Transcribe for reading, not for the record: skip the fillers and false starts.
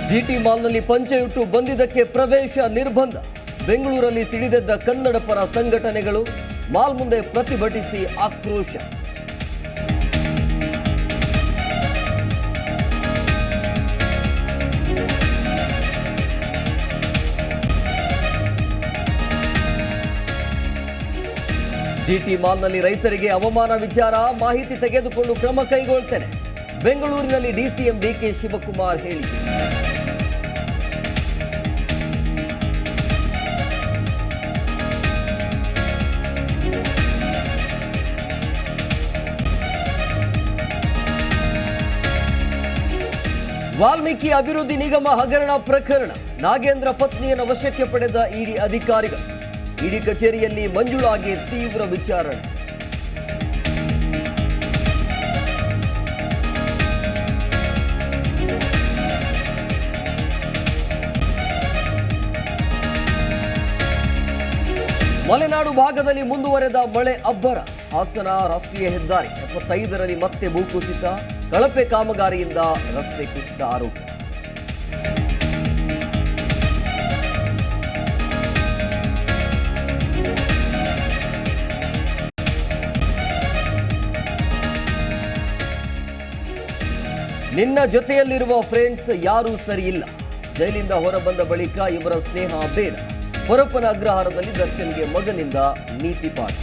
ಜಿಟಿ ಮಾಲ್ನಲ್ಲಿ ಪಂಚೆಯುಟ್ಟು ಬಂದಿದ್ದಕ್ಕೆ ಪ್ರವೇಶ ನಿರ್ಬಂಧ. ಬೆಂಗಳೂರಲ್ಲಿ ಸಿಡಿದೆದ್ದ ಕನ್ನಡ ಪರ ಸಂಘಟನೆಗಳು, ಮಾಲ್ ಮುಂದೆ ಪ್ರತಿಭಟಿಸಿ ಆಕ್ರೋಶ. ಜಿಟಿ ಮಾಲ್ನಲ್ಲಿ ರೈತರಿಗೆ ಅವಮಾನ ವಿಚಾರ ಮಾಹಿತಿ ತೆಗೆದುಕೊಂಡು ಕ್ರಮ ಕೈಗೊಳ್ತೇನೆ. ಬೆಂಗಳೂರಿನಲ್ಲಿ ಡಿಸಿಎಂ ಡಿಕೆ ಶಿವಕುಮಾರ್ ಹೇಳಿಕೆ. ವಾಲ್ಮೀಕಿ ಅಭಿವೃದ್ಧಿ ನಿಗಮ ಹಗರಣ ಪ್ರಕರಣ, ನಾಗೇಂದ್ರ ಪತ್ನಿಯನ್ನು ವಶಕ್ಕೆ ಪಡೆದ ಇಡಿ ಅಧಿಕಾರಿಗಳು. ಇಡಿ ಕಚೇರಿಯಲ್ಲಿ ಮಂಜುಳಾಗೆ ತೀವ್ರ ವಿಚಾರಣೆ. ಮಲೆನಾಡು ಭಾಗದಲ್ಲಿ ಮುಂದುವರೆದ ಮಳೆ ಅಬ್ಬರ. ಹಾಸನ ರಾಷ್ಟ್ರೀಯ ಹೆದ್ದಾರಿ 75ರಲ್ಲಿ ಮತ್ತೆ ಭೂಕುಸಿತ, ಕಳಪೆ ಕಾಮಗಾರಿಯಿಂದ ರಸ್ತೆ ಕುಸಿತ ಆರೋಪ. ನಿನ್ನ ಜೊತೆಯಲ್ಲಿರುವ ಫ್ರೆಂಡ್ಸ್ ಯಾರೂ ಸರಿಯಿಲ್ಲ. ಜೈಲಿಂದ ಹೊರಬಂದ ಬಳಿಕ ಇವರ ಸ್ನೇಹ ಬೇಡ. ಹೊರಪನ ಅಗ್ರಹಾರದಲ್ಲಿ ದರ್ಶನ್ಗೆ ಮಗನಿಂದ ನೀತಿ ಪಾಠ.